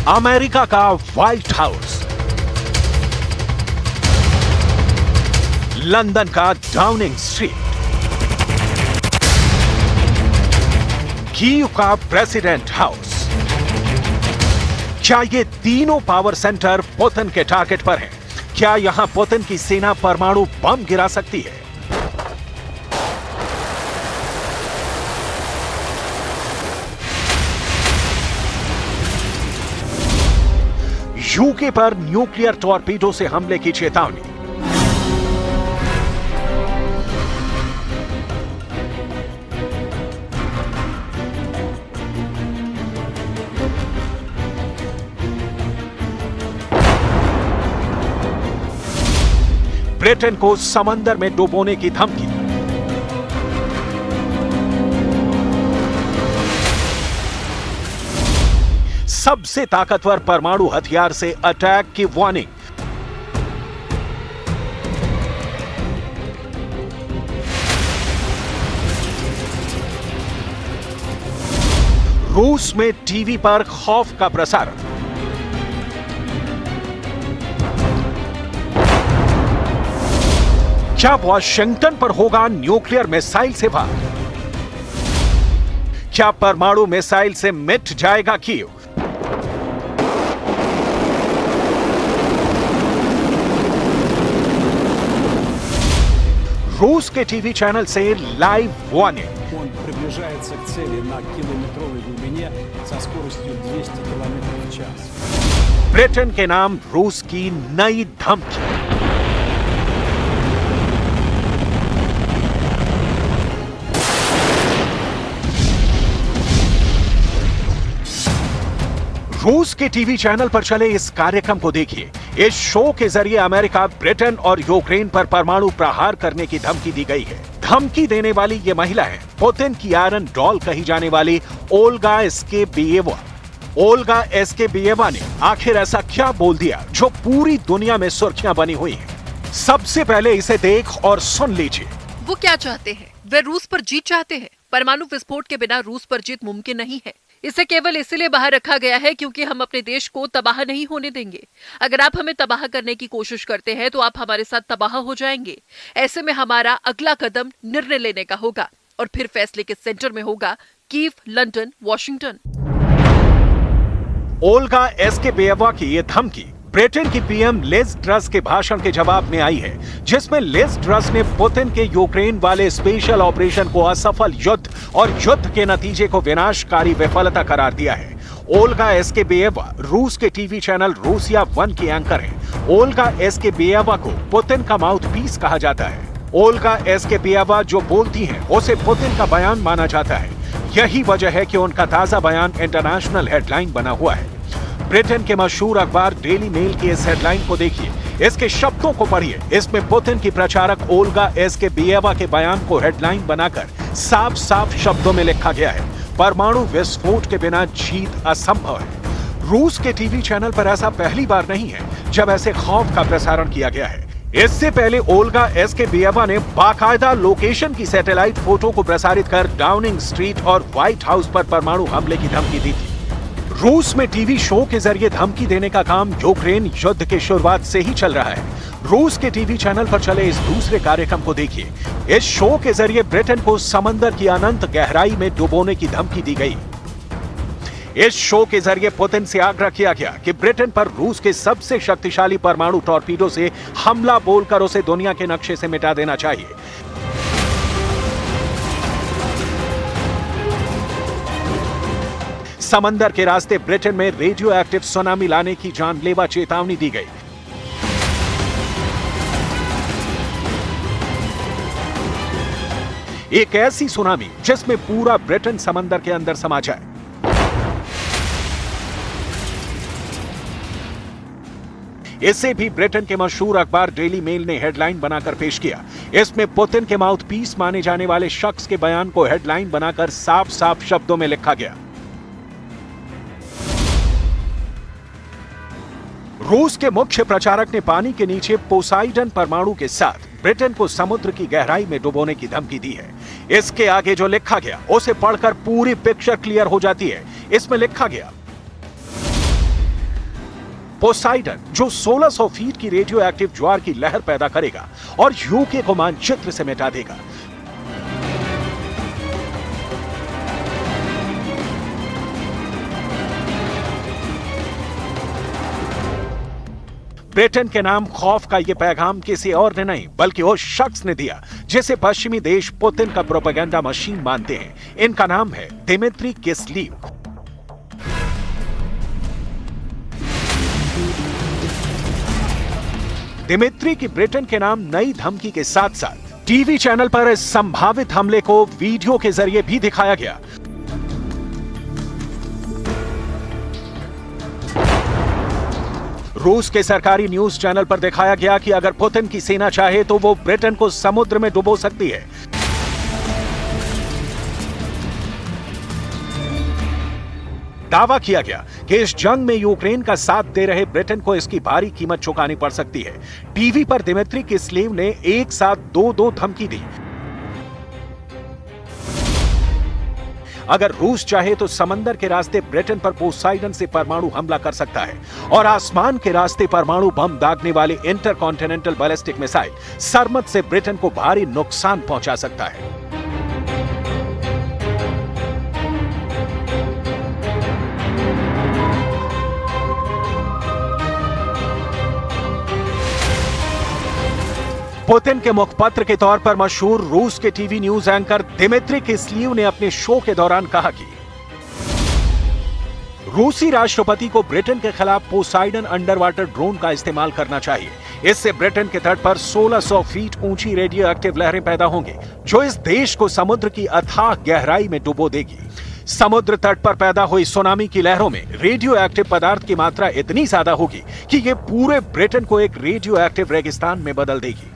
America का white house, London का Downing street, Kyiv का प्रेसिडेंट हाउस। क्या ये तीनों पावर सेंटर पुतिन के टारगेट पर हैं? क्या यहां पुतिन की सेना परमाणु बम गिरा सकती है? यूके पर न्यूक्लियर टॉर्पीडो से हमले की चेतावनी। ब्रिटेन को समंदर में डुबोने की धमकी। सबसे ताकतवर परमाणु हथियार से अटैक की वार्निंग। रूस में टीवी पर खौफ का प्रसारण। क्या वॉशिंगटन पर होगा न्यूक्लियर मिसाइल से वार? क्या परमाणु मिसाइल से मिट जाएगा कीव? रूस के टीवी चैनल से लाइव वार्निंग। Он приближается к цели на километровой глубине со скоростью 200 км в час. ब्रिटेन के नाम रूस की नई धमकी। रूस के टीवी चैनल पर चले इस कार्यक्रम को देखिए। इस शो के जरिए अमेरिका, ब्रिटेन और यूक्रेन पर परमाणु प्रहार करने की धमकी दी गई है। धमकी देने वाली ये महिला है पुतिन की आयरन डॉल कही जाने वाली ओल्गा एस्केबिएवा। ओल्गा एस्केबिएवा ने आखिर ऐसा क्या बोल दिया जो पूरी दुनिया में सुर्खियां बनी हुई हैं? सबसे पहले इसे देख और सुन लीजिए। वो क्या चाहते हैं? वे रूस पर जीत चाहते हैं। परमाणु विस्फोट के बिना रूस पर जीत मुमकिन नहीं है। इसे केवल इसलिए बाहर रखा गया है क्योंकि हम अपने देश को तबाह नहीं होने देंगे। अगर आप हमें तबाह करने की कोशिश करते हैं तो आप हमारे साथ तबाह हो जाएंगे। ऐसे में हमारा अगला कदम निर्णय लेने का होगा और फिर फैसले के सेंटर में होगा कीव, लंदन, वॉशिंगटन। ओल्गा एस्केबिएवा की ये धमकी ब्रिटेन की पीएम लिज ट्रस के भाषण के जवाब में आई है, जिसमें लिज ट्रस ने पुतिन के यूक्रेन वाले स्पेशल ऑपरेशन को असफल युद्ध और युद्ध के नतीजे को विनाशकारी विफलता करार दिया है। ओल्गा एस्केबिएवा रूस के टीवी चैनल रूसिया 1 की एंकर है। ओल्गा एस्केबिएवा को पुतिन का माउथपीस कहा जाता है। ओल्गा एस्केबिएवा जो बोलती हैं, उसे पुतिन का बयान माना जाता है। यही वजह है कि उनका ताजा बयान इंटरनेशनल हेडलाइन बना हुआ है। ब्रिटेन के मशहूर अखबार डेली मेल की इस हेडलाइन को देखिए, इसके शब्दों को पढ़िए। इसमें पुतिन की प्रचारक ओल्गा एस्केबिएवा के बयान को हेडलाइन बनाकर साफ साफ शब्दों में लिखा गया है, परमाणु विस्फोट के बिना जीत असंभव है। रूस के टीवी चैनल पर ऐसा पहली बार नहीं है जब ऐसे खौफ का प्रसारण किया गया है। इससे पहले ओल्गा एस्केबिएवा ने बाकायदा लोकेशन की सैटेलाइट फोटो को प्रसारित कर डाउनिंग स्ट्रीट और व्हाइट हाउस पर परमाणु हमले की धमकी दी थी। रूस में टीवी शो के जरिए धमकी देने का काम यूक्रेन युद्ध के शुरुआत से ही चल रहा है। रूस के टीवी चैनल पर चले इस दूसरे कार्यक्रम को देखिए। इस शो के जरिए ब्रिटेन को समंदर की अनंत गहराई में डुबोने की धमकी दी गई। इस शो के जरिए पुतिन से आग्रह किया गया कि ब्रिटेन पर रूस के सबसे शक्तिशाली परमाणु टॉर्पीडो से हमला बोलकर उसे दुनिया के नक्शे से मिटा देना चाहिए। समंदर के रास्ते ब्रिटेन में रेडियो एक्टिव सुनामी लाने की जानलेवा चेतावनी दी गई। एक ऐसी सुनामी जिसमें पूरा ब्रिटेन समंदर के अंदर समा जाए। इसे भी ब्रिटेन के मशहूर अखबार डेली मेल ने हेडलाइन बनाकर पेश किया। इसमें पुतिन के माउथपीस माने जाने वाले शख्स के बयान को हेडलाइन बनाकर साफ साफ शब्दों में लिखा गया। रूस के मुख्य प्रचारक ने पानी के नीचे पोसाइडन परमाणु के साथ ब्रिटेन को समुद्र की गहराई में डुबोने की धमकी दी है। इसके आगे जो लिखा गया उसे पढ़कर पूरी पिक्चर क्लियर हो जाती है। इसमें लिखा गया, पोसाइडन, जो 1600 फीट की रेडियो एक्टिव ज्वार की लहर पैदा करेगा और यूके को मानचित्र से मिटा देगा। ब्रिटेन के नाम खौफ का यह पैगाम किसी और ने नहीं बल्कि उस शख्स ने दिया जिसे पश्चिमी देश पुतिन का प्रोपेगेंडा मशीन मानते हैं। इनका नाम है दिमित्री किस्लीव। दिमित्री की ब्रिटेन के नाम नई धमकी के साथ साथ टीवी चैनल पर इस संभावित हमले को वीडियो के जरिए भी दिखाया गया। रूस के सरकारी न्यूज चैनल पर दिखाया गया कि अगर पुतिन की सेना चाहे तो वो ब्रिटेन को समुद्र में डुबो सकती है। दावा किया गया कि इस जंग में यूक्रेन का साथ दे रहे ब्रिटेन को इसकी भारी कीमत चुकानी पड़ सकती है। टीवी पर दिमित्री किस्लीव ने एक साथ दो धमकी दी। अगर रूस चाहे तो समंदर के रास्ते ब्रिटेन पर पोसाइडन से परमाणु हमला कर सकता है और आसमान के रास्ते परमाणु बम दागने वाले इंटरकॉन्टिनेंटल बैलिस्टिक मिसाइल सरमत से ब्रिटेन को भारी नुकसान पहुंचा सकता है। पुतिन के मुखपत्र के तौर पर मशहूर रूस के टीवी न्यूज एंकर दिमित्री किस्लीव ने अपने शो के दौरान कहा कि रूसी राष्ट्रपति को ब्रिटेन के खिलाफ पोसाइडन अंडर वाटर ड्रोन का इस्तेमाल करना चाहिए। इससे ब्रिटेन के तट पर 1600 फीट ऊंची रेडियो एक्टिव लहरें पैदा होंगी जो इस देश को समुद्र की अथाह गहराई में डुबो देगी। समुद्र तट पर पैदा हुई सुनामी की लहरों में रेडियो एक्टिव पदार्थ की मात्रा इतनी ज्यादा होगी कि यह पूरे ब्रिटेन को एक रेडियो एक्टिव रेगिस्तान में बदल देगी।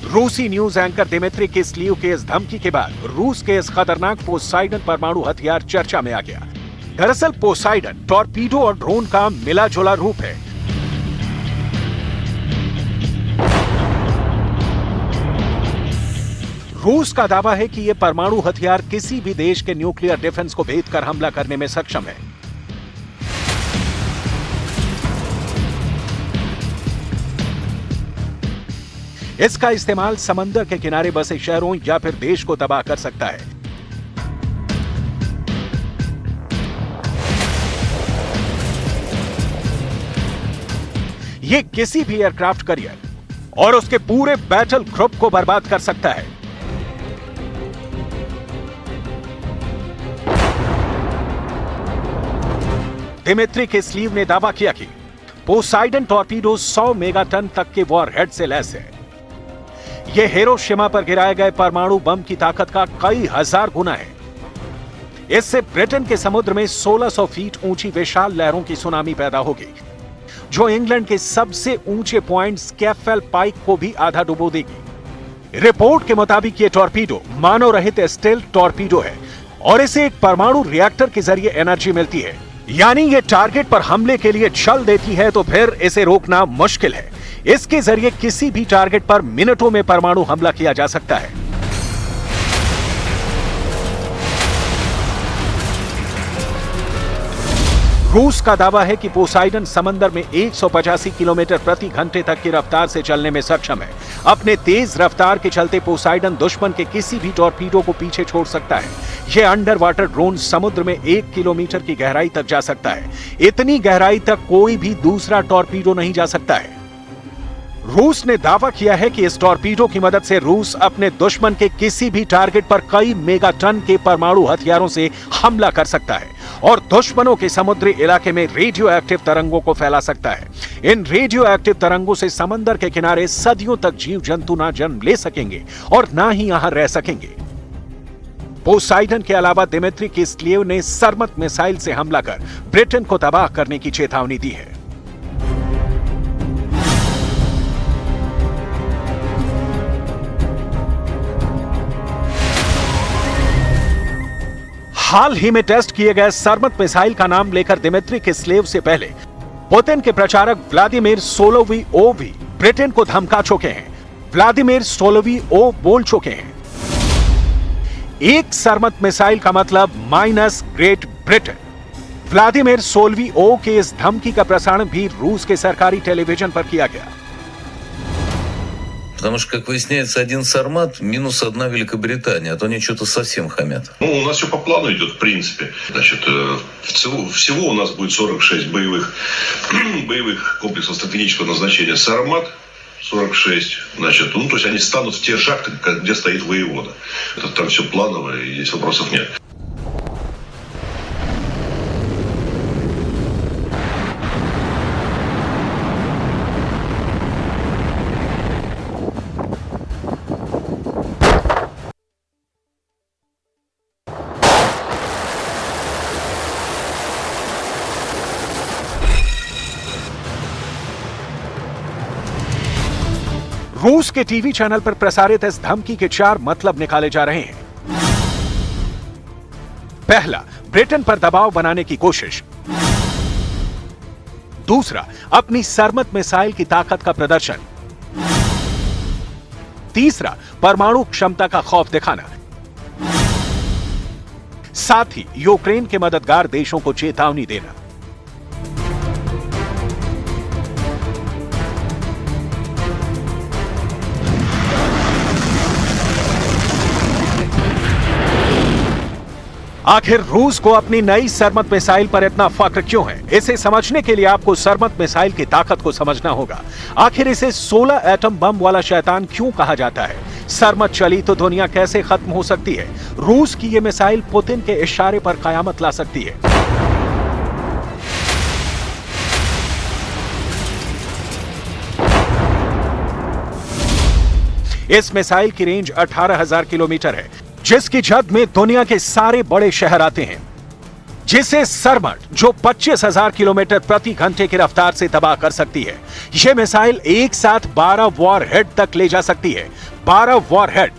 रूसी न्यूज एंकर दिमित्री किस्लीव के इस धमकी के बाद रूस के इस खतरनाक पोसाइडन परमाणु हथियार चर्चा में आ गया। दरअसल पोसाइडन टॉर्पीडो और ड्रोन का मिला जुला रूप है। रूस का दावा है कि यह परमाणु हथियार किसी भी देश के न्यूक्लियर डिफेंस को भेद कर हमला करने में सक्षम है। इसका इस्तेमाल समंदर के किनारे बसे शहरों या फिर देश को तबाह कर सकता है। यह किसी भी एयरक्राफ्ट कैरियर और उसके पूरे बैटल ग्रुप को बर्बाद कर सकता है। दिमित्री किस्लीव ने दावा किया कि पोसाइडन टॉर्पीडो 100 मेगाटन तक के वॉरहेड से लैस है। यह हिरोशिमा पर गिराए गए परमाणु बम की ताकत का कई हजार गुना है। इससे ब्रिटेन के समुद्र में 1600 फीट ऊंची विशाल लहरों की सुनामी पैदा होगी जो इंग्लैंड के सबसे ऊंचे पॉइंट स्कैफेल पाइक को भी आधा डुबो देगी। रिपोर्ट के मुताबिक यह टॉर्पीडो मानव रहित स्टेल्थ टॉर्पीडो है और इसे एक परमाणु रिएक्टर के जरिए एनर्जी मिलती है, यानी ये टारगेट पर हमले के लिए छल देती है तो फिर इसे रोकना मुश्किल है। इसके जरिए किसी भी टारगेट पर मिनटों में परमाणु हमला किया जा सकता है। रूस का दावा है कि पोसाइडन समंदर में 185 किलोमीटर प्रति घंटे तक की रफ्तार से चलने में सक्षम है। अपने तेज रफ्तार के चलते पोसाइडन दुश्मन के किसी भी टॉर्पीडो को पीछे छोड़ सकता है। यह अंडर वाटर ड्रोन समुद्र में 1 किलोमीटर की गहराई तक जा सकता है। इतनी गहराई तक कोई भी दूसरा टॉर्पीडो नहीं जा सकता है। रूस ने दावा किया है कि इस टॉर्पीडो की मदद से रूस अपने दुश्मन के किसी भी टारगेट पर कई मेगाटन के परमाणु हथियारों से हमला कर सकता है और दुश्मनों के समुद्री इलाके में रेडियो एक्टिव तरंगों को फैला सकता है। इन रेडियो एक्टिव तरंगों से समंदर के किनारे सदियों तक जीव जंतु ना जन्म ले सकेंगे और ना ही यहां रह सकेंगे। पोसाइडन के अलावा दिमित्री किस्लीव ने सरमत मिसाइल से हमला कर ब्रिटेन को तबाह करने की चेतावनी दी है। हाल ही में टेस्ट किए गए सरमत मिसाइल का नाम लेकर दिमित्री किस्लीव से पहले पुतिन के प्रचारक व्लादिमीर सोलोवियोव भी ब्रिटेन को धमका चुके हैं। व्लादिमीर सोलोवियोव बोल चुके हैं, एक सरमत मिसाइल का मतलब माइनस ग्रेट ब्रिटेन। व्लादिमीर सोलोवियोव के इस धमकी का प्रसारण भी रूस के सरकारी टेलीविजन पर किया गया। Потому что, как выясняется, один «Сармат» минус одна Великобритания, а то они что-то совсем хамят. Ну, у нас все по плану идет, в принципе. Значит, всего у нас будет 46 боевых комплексов стратегического назначения «Сармат». 46, значит, ну, то есть они станут в те шахты, где стоит воевода. Это там все планово, и здесь вопросов нет. रूस के टीवी चैनल पर प्रसारित इस धमकी के 4 मतलब निकाले जा रहे हैं। पहला, ब्रिटेन पर दबाव बनाने की कोशिश। दूसरा, अपनी सरमत मिसाइल की ताकत का प्रदर्शन। तीसरा, परमाणु क्षमता का खौफ दिखाना। साथ ही यूक्रेन के मददगार देशों को चेतावनी देना। आखिर रूस को अपनी नई सरमत मिसाइल पर इतना फख्र क्यों है? इसे समझने के लिए आपको सरमत मिसाइल की ताकत को समझना होगा। आखिर इसे 16 एटम बम वाला शैतान क्यों कहा जाता है? सरमत चली तो दुनिया कैसे खत्म हो सकती है? रूस की यह मिसाइल पुतिन के इशारे पर कयामत ला सकती है। इस मिसाइल की रेंज 18,000 किलोमीटर है, जिसकी जद में दुनिया के सारे बड़े शहर आते हैं। जिसे सरमट, जो 25,000 किलोमीटर प्रति घंटे की रफ्तार से तबाह कर सकती है। यह मिसाइल एक साथ 12 वॉरहेड तक ले जा सकती है। 12 वॉरहेड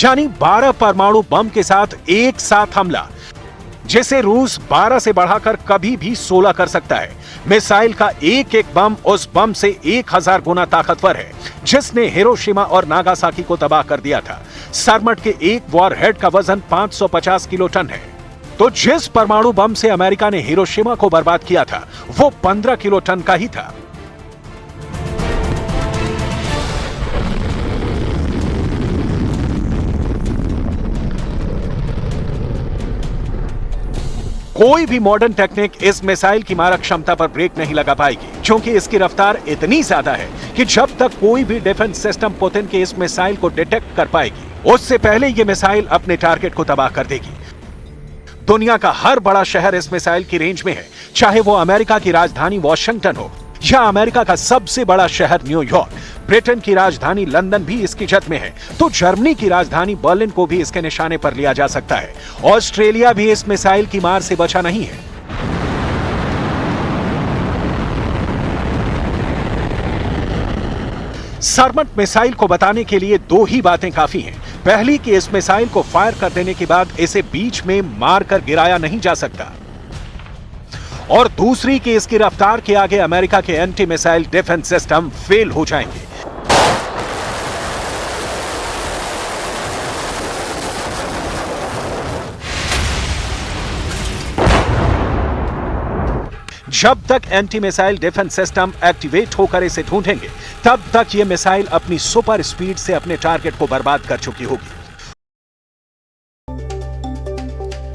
यानी 12 परमाणु बम के साथ एक साथ हमला, जिसे रूस 12 से बढ़ाकर कभी भी 16 कर सकता है। मिसाइल का एक एक बम उस बम से 1000 गुना ताकतवर है, जिसने हिरोशिमा और नागासाकी को तबाह कर दिया था। सरमट के एक वॉरहेड का वजन 550 किलो टन है। तो जिस परमाणु बम से अमेरिका ने हिरोशिमा को बर्बाद किया था, वो 15 किलो टन का ही था। कोई भी मॉडर्न टेक्निक इस मिसाइल की मारक क्षमता पर ब्रेक नहीं लगा पाएगी, क्योंकि इसकी रफ्तार इतनी ज्यादा है कि जब तक कोई भी डिफेंस सिस्टम पुतिन के इस मिसाइल को डिटेक्ट कर पाएगी, उससे पहले यह मिसाइल अपने टारगेट को तबाह कर देगी। दुनिया का हर बड़ा शहर इस मिसाइल की रेंज में है, चाहे वो अमेरिका की राजधानी वॉशिंगटन हो या अमेरिका का सबसे बड़ा शहर न्यूयॉर्क। ब्रिटेन की राजधानी लंदन भी इसकी जद में है, तो जर्मनी की राजधानी बर्लिन को भी इसके निशाने पर लिया जा सकता है। ऑस्ट्रेलिया भी इस मिसाइल की मार से बचा नहीं है। सरमट मिसाइल को बताने के लिए 2 ही बातें काफी हैं। पहली कि इस मिसाइल को फायर कर देने के बाद इसे बीच में मारकर गिराया नहीं जा सकता, और दूसरी कि इसकी रफ्तार के आगे अमेरिका के anti missile defence system fail हो जाएंगे। जब तक anti missile defence system activate होकर इसे ढूंढेंगे, तब तक यह मिसाइल अपनी सुपर स्पीड से अपने टारगेट को बर्बाद कर चुकी होगी।